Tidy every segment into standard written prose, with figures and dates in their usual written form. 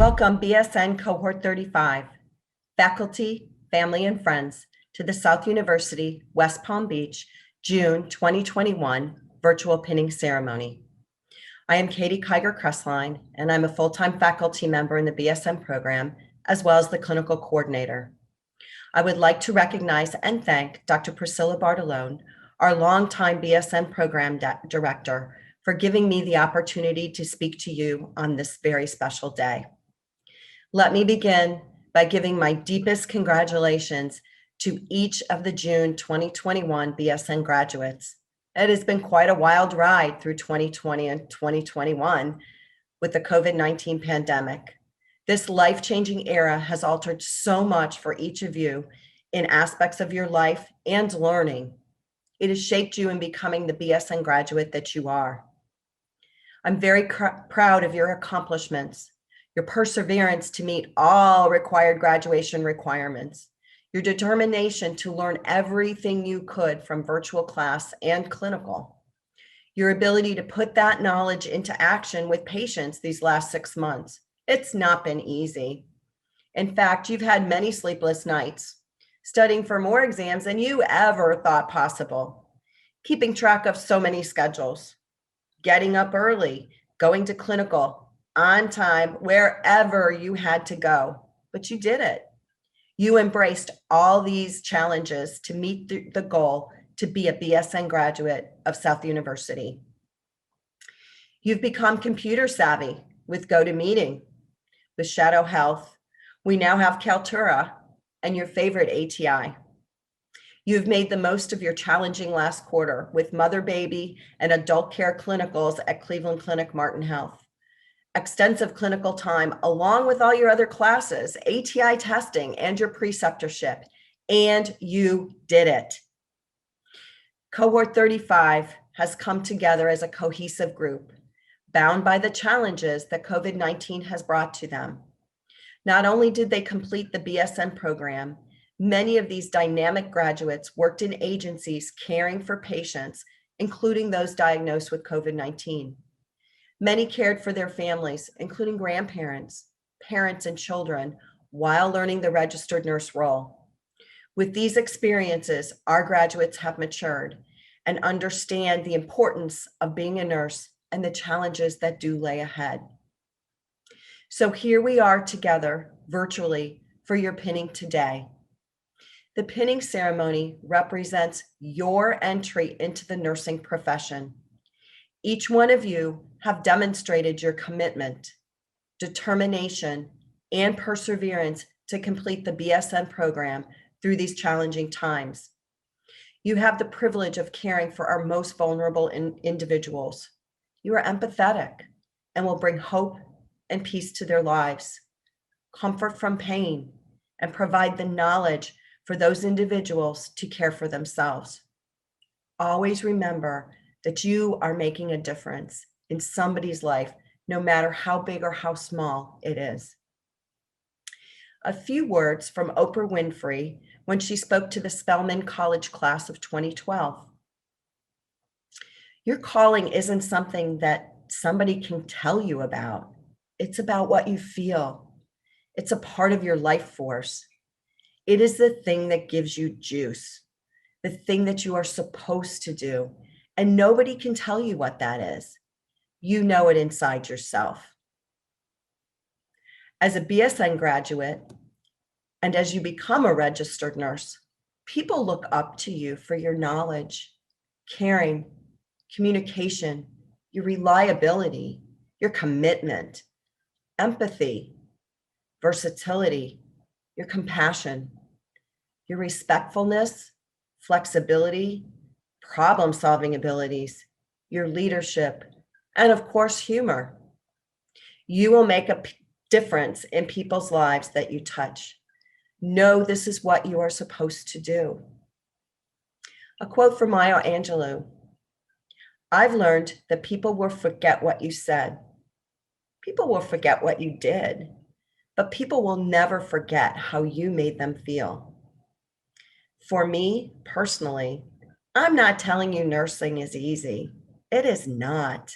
Welcome BSN Cohort 35, faculty, family, and friends to the South University West Palm Beach June 2021 virtual pinning ceremony. I am Katie Kiger-Kresslein, and I'm a full-time faculty member in the BSN program, as well as the clinical coordinator. I would like to recognize and thank Dr. Priscilla Bartolone, our longtime BSN program director, for giving me the opportunity to speak to you on this very special day. Let me begin by giving my deepest congratulations to each of the June 2021 BSN graduates. It has been quite a wild ride through 2020 and 2021 with the COVID-19 pandemic. This life-changing era has altered so much for each of you in aspects of your life and learning. It has shaped you in becoming the BSN graduate that you are. I'm very proud of your accomplishments, your perseverance to meet all required graduation requirements, your determination to learn everything you could from virtual class and clinical, your ability to put that knowledge into action with patients these last 6 months. It's not been easy. In fact, you've had many sleepless nights, studying for more exams than you ever thought possible, keeping track of so many schedules, getting up early, going to clinical, on time, wherever you had to go, but you did it. You embraced all these challenges to meet the goal to be a BSN graduate of South University. You've become computer savvy with GoToMeeting, with Shadow Health. We now have Kaltura and your favorite ATI. You've made the most of your challenging last quarter with mother, baby, and adult care clinicals at Cleveland Clinic Martin Health. Extensive clinical time, along with all your other classes, ATI testing, and your preceptorship, and you did it. Cohort 35 has come together as a cohesive group, bound by the challenges that COVID-19 has brought to them. Not only did they complete the BSN program, many of these dynamic graduates worked in agencies caring for patients, including those diagnosed with COVID-19. Many cared for their families, including grandparents, parents, and children, while learning the registered nurse role. With these experiences, our graduates have matured and understand the importance of being a nurse and the challenges that do lay ahead. So here we are together virtually for your pinning today. The pinning ceremony represents your entry into the nursing profession. Each one of you have demonstrated your commitment, determination, and perseverance to complete the BSN program through these challenging times. You have the privilege of caring for our most vulnerable individuals. You are empathetic and will bring hope and peace to their lives, comfort from pain, and provide the knowledge for those individuals to care for themselves. Always remember that you are making a difference in somebody's life, no matter how big or how small it is. A few words from Oprah Winfrey when she spoke to the Spelman College class of 2012. Your calling isn't something that somebody can tell you about. It's about what you feel. It's a part of your life force. It is the thing that gives you juice, the thing that you are supposed to do. And nobody can tell you what that is. You know it inside yourself. As a BSN graduate, and as you become a registered nurse, people look up to you for your knowledge, caring, communication, your reliability, your commitment, empathy, versatility, your compassion, your respectfulness, flexibility, problem-solving abilities, your leadership, and of course, humor. You will make a difference in people's lives that you touch. Know this is what you are supposed to do. A quote from Maya Angelou: "I've learned that people will forget what you said. People will forget what you did, but people will never forget how you made them feel." For me, personally, I'm not telling you nursing is easy. It is not.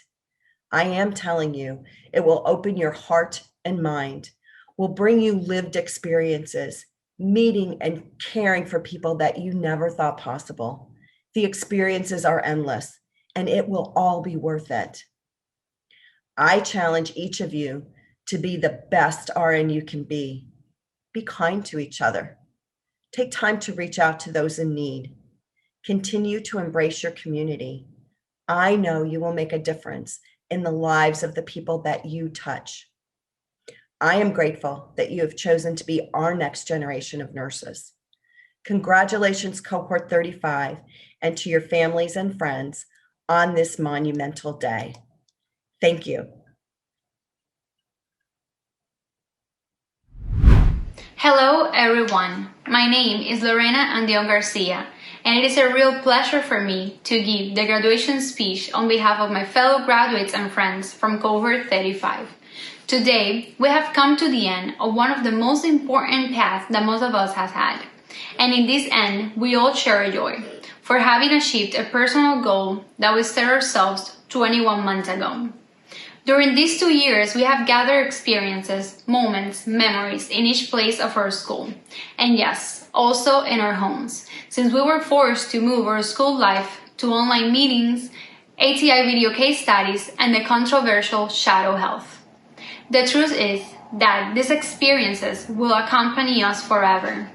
I am telling you it will open your heart and mind, will bring you lived experiences, meeting and caring for people that you never thought possible. The experiences are endless, and it will all be worth it. I challenge each of you to be the best RN you can be. Be kind to each other. Take time to reach out to those in need. Continue to embrace your community. I know you will make a difference in the lives of the people that you touch. I am grateful that you have chosen to be our next generation of nurses. Congratulations, Cohort 35, and to your families and friends on this monumental day. Thank you. Hello, everyone. My name is Lorena Andion Garcia, and it is a real pleasure for me to give the graduation speech on behalf of my fellow graduates and friends from Cohort 35. Today, we have come to the end of one of the most important paths that most of us have had. And in this end, we all share a joy for having achieved a personal goal that we set ourselves 21 months ago. During these 2 years, we have gathered experiences, moments, memories in each place of our school. And yes, also in our homes, since we were forced to move our school life to online meetings, ATI video case studies, and the controversial shadow health. The truth is that these experiences will accompany us forever.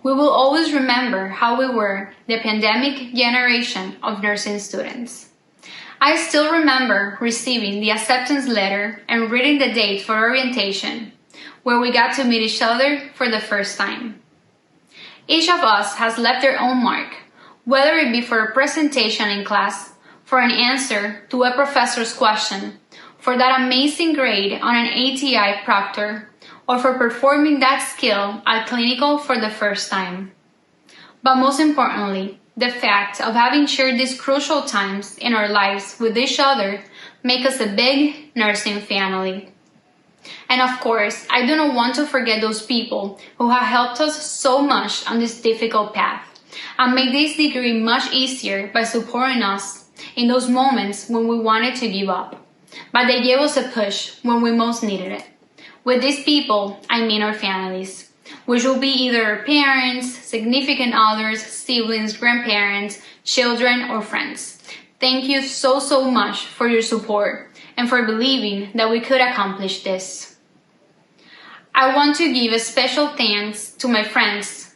We will always remember how we were the pandemic generation of nursing students. I still remember receiving the acceptance letter and reading the date for orientation, where we got to meet each other for the first time. Each of us has left their own mark, whether it be for a presentation in class, for an answer to a professor's question, for that amazing grade on an ATI proctor, or for performing that skill at clinical for the first time. But most importantly, the fact of having shared these crucial times in our lives with each other make us a big nursing family. And of course, I do not want to forget those people who have helped us so much on this difficult path and make this degree much easier by supporting us in those moments when we wanted to give up. But they gave us a push when we most needed it. With these people, I mean our families, which will be either our parents, significant others, siblings, grandparents, children, or friends. Thank you so much for your support and for believing that we could accomplish this. I want to give a special thanks to my friends,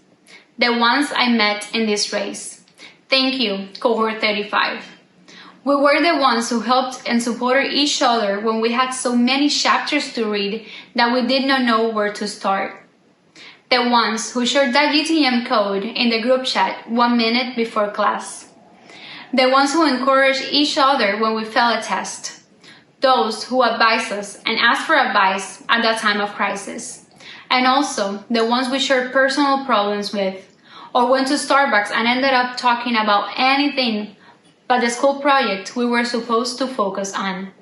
the ones I met in this race. Thank you, Cohort 35. We were the ones who helped and supported each other when we had so many chapters to read that we did not know where to start. The ones who shared that GTM code in the group chat 1 minute before class. The ones who encouraged each other when we failed a test. Those who advised us and asked for advice at that time of crisis. And also the ones we shared personal problems with, or went to Starbucks and ended up talking about anything but the school project we were supposed to focus on.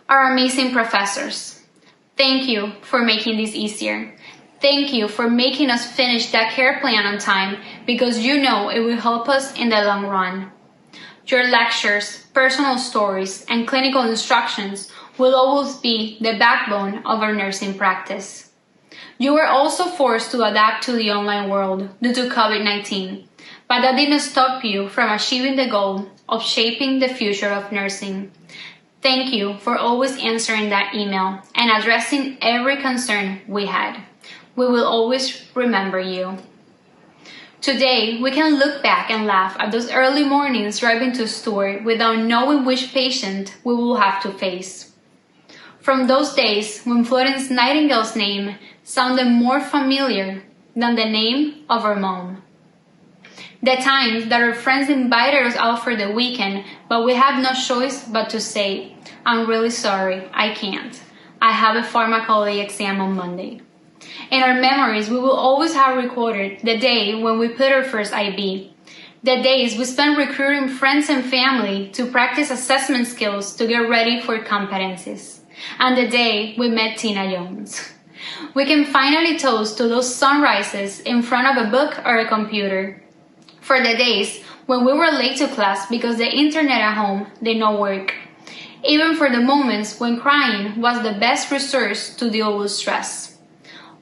Our amazing professors, thank you for making this easier. Thank you for making us finish that care plan on time because you know it will help us in the long run. Your lectures, personal stories, and clinical instructions will always be the backbone of our nursing practice. You were also forced to adapt to the online world due to COVID-19, but that didn't stop you from achieving the goal of shaping the future of nursing. Thank you for always answering that email and addressing every concern we had. We will always remember you. Today, we can look back and laugh at those early mornings driving to Stewart without knowing which patient we will have to face. From those days when Florence Nightingale's name sounded more familiar than the name of our mom. The times that our friends invited us out for the weekend, but we had no choice but to say, I'm really sorry, I can't. I have a pharmacology exam on Monday. In our memories, we will always have recorded the day when we put our first IB, the days we spent recruiting friends and family to practice assessment skills to get ready for competencies, and the day we met Tina Jones. We can finally toast to those sunrises in front of a book or a computer, for the days when we were late to class because the internet at home did not work, even for the moments when crying was the best resource to deal with stress.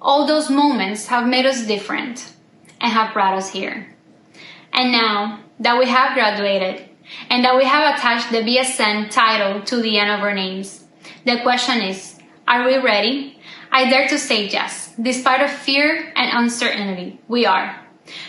All those moments have made us different and have brought us here. And now that we have graduated and that we have attached the BSN title to the end of our names, the question is, are we ready? I dare to say yes. Despite of fear and uncertainty, we are.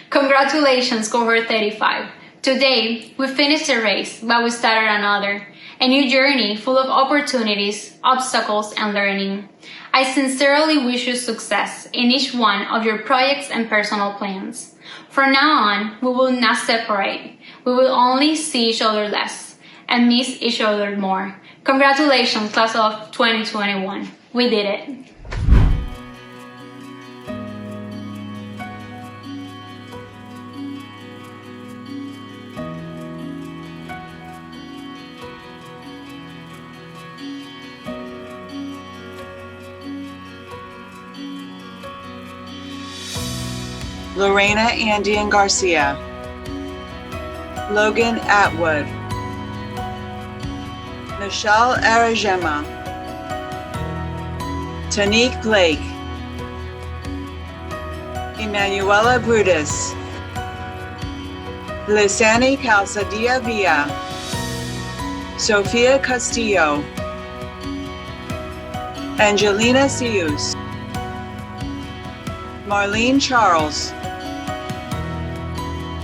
Congratulations, Cohort 35. Today, we finished a race, but we started another. A new journey full of opportunities, obstacles, and learning. I sincerely wish you success in each one of your projects and personal plans. From now on, we will not separate. We will only see each other less and miss each other more. Congratulations, class of 2021. We did it. Lorena Andian Garcia, Logan Atwood, Michelle Arajema, Tanique Blake, Emanuela Brutus, Lisani Calzadilla Villa, Sofia Castillo, Angelina Sius, Marlene Charles,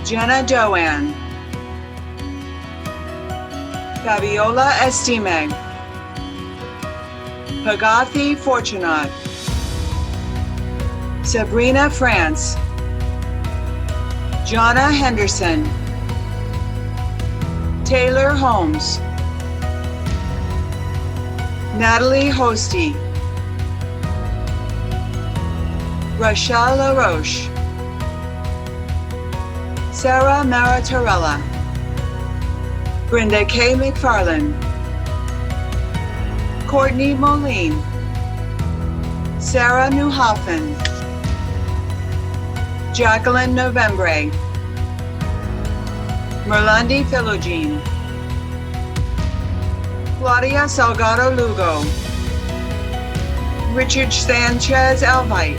Jenna Doan, Fabiola Estime, Pagathi Fortunat, Sabrina France, Jonna Henderson, Taylor Holmes, Natalie Hosty, Rochelle LaRoche, Sarah Maratorella, Brenda K. McFarland, Courtney Moline, Sarah Newhoffen, Jacqueline Novembre, Merlandi Philogene, Claudia Salgado Lugo, Richard Sanchez Alvite,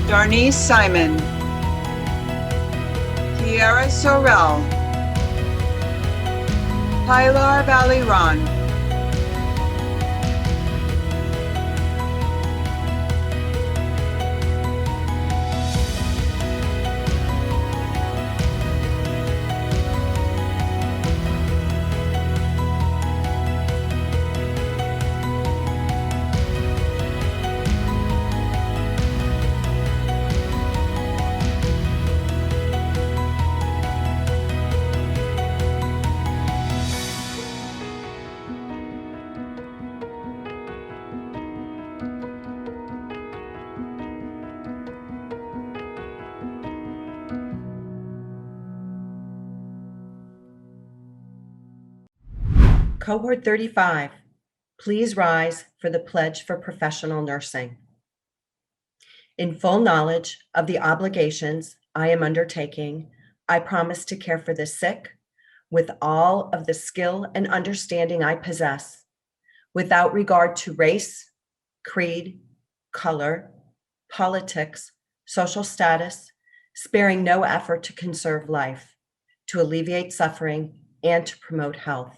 Darnice Simon, Kiara Sorrell, Pilar Valiron, Cohort 35, please rise for the Pledge for Professional Nursing. In full knowledge of the obligations I am undertaking, I promise to care for the sick with all of the skill and understanding I possess, without regard to race, creed, color, politics, social status, sparing no effort to conserve life, to alleviate suffering, and to promote health.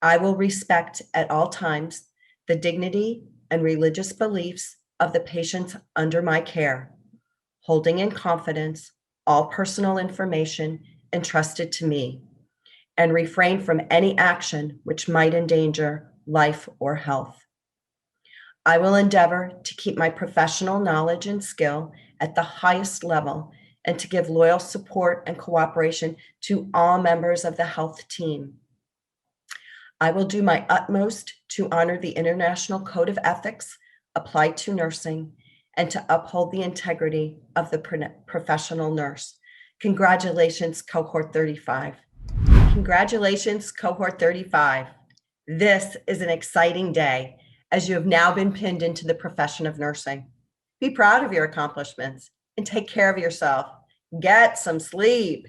I will respect at all times the dignity and religious beliefs of the patients under my care, holding in confidence all personal information entrusted to me, and refrain from any action which might endanger life or health. I will endeavor to keep my professional knowledge and skill at the highest level and to give loyal support and cooperation to all members of the health team. I will do my utmost to honor the International Code of Ethics applied to nursing and to uphold the integrity of the professional nurse. Congratulations, Cohort 35. Congratulations, Cohort 35. This is an exciting day as you have now been pinned into the profession of nursing. Be proud of your accomplishments and take care of yourself. Get some sleep,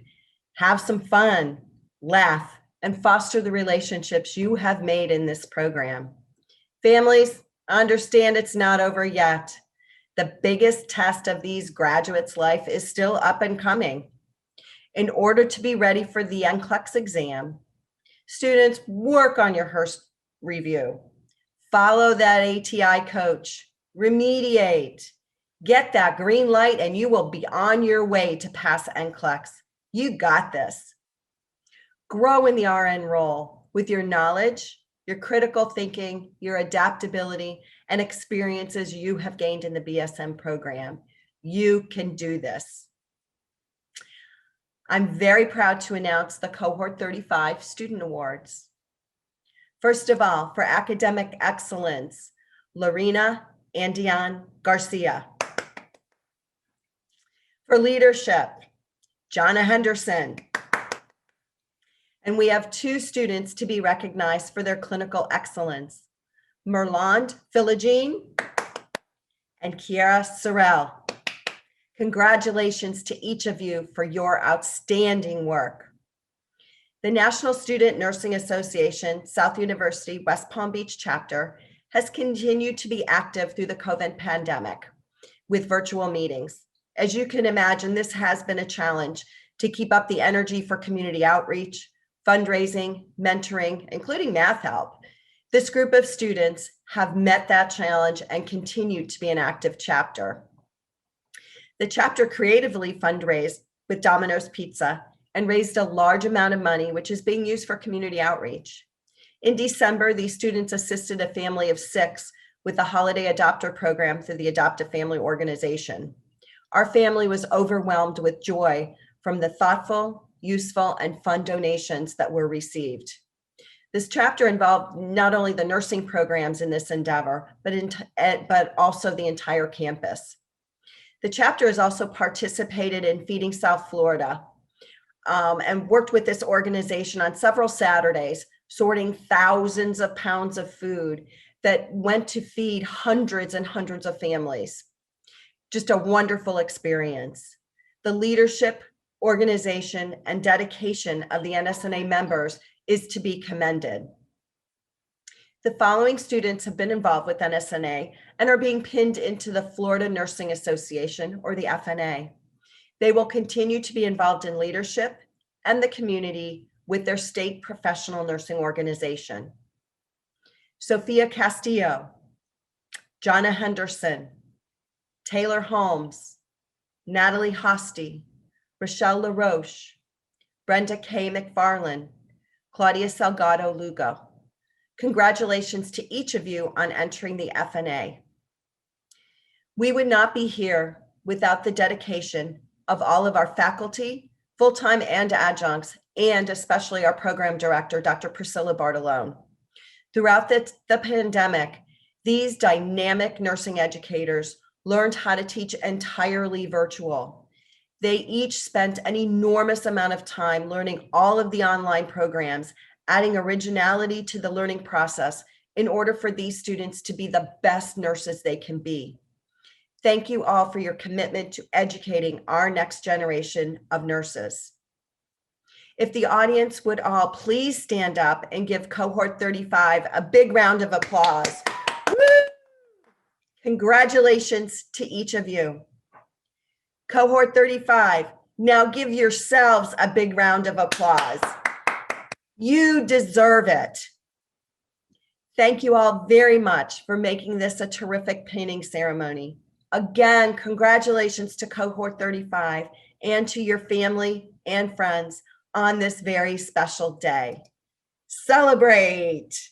have some fun, laugh, and foster the relationships you have made in this program. Families, understand it's not over yet. The biggest test of these graduates' life is still up and coming. In order to be ready for the NCLEX exam, students, work on your HERS review. Follow that ATI coach. Remediate. Get that green light and you will be on your way to pass NCLEX. You got this. Grow in the RN role with your knowledge, your critical thinking, your adaptability, and experiences you have gained in the BSN program. You can do this. I'm very proud to announce the Cohort 35 Student Awards. First of all, for academic excellence, Lorena Andion Garcia. For leadership, Jonna Henderson. And we have 2 students to be recognized for their clinical excellence, Merland Philogene and Kiara Sorrell. Congratulations to each of you for your outstanding work. The National Student Nursing Association, South University West Palm Beach chapter has continued to be active through the COVID pandemic with virtual meetings. As you can imagine, this has been a challenge to keep up the energy for community outreach, fundraising, mentoring, including math help. This group of students have met that challenge and continue to be an active chapter. The chapter creatively fundraised with Domino's Pizza and raised a large amount of money, which is being used for community outreach. In December, these students assisted a family of 6 with the Holiday Adopter Program through the Adopt a Family organization. Our family was overwhelmed with joy from the thoughtful, useful, and fun donations that were received. This chapter involved not only the nursing programs in this endeavor, but also the entire campus. The chapter has also participated in Feeding South Florida and worked with this organization on several Saturdays, sorting thousands of pounds of food that went to feed hundreds and hundreds of families. Just a wonderful experience. The leadership, organization, and dedication of the NSNA members is to be commended. The following students have been involved with NSNA and are being pinned into the Florida Nursing Association, or the FNA. They will continue to be involved in leadership and the community with their state professional nursing organization. Sophia Castillo, Jonna Henderson, Taylor Holmes, Natalie Hosty, Rochelle LaRoche, Brenda K. McFarland, Claudia Salgado Lugo. Congratulations to each of you on entering the FNA. We would not be here without the dedication of all of our faculty, full-time and adjuncts, and especially our program director, Dr. Priscilla Bartolone. Throughout the pandemic, these dynamic nursing educators learned how to teach entirely virtual. They each spent an enormous amount of time learning all of the online programs, adding originality to the learning process in order for these students to be the best nurses they can be. Thank you all for your commitment to educating our next generation of nurses. If the audience would all please stand up and give Cohort 35 a big round of applause. Woo! Congratulations to each of you. Cohort 35, now give yourselves a big round of applause. You deserve it. Thank you all very much for making this a terrific pinning ceremony. Again, congratulations to Cohort 35 and to your family and friends on this very special day. Celebrate.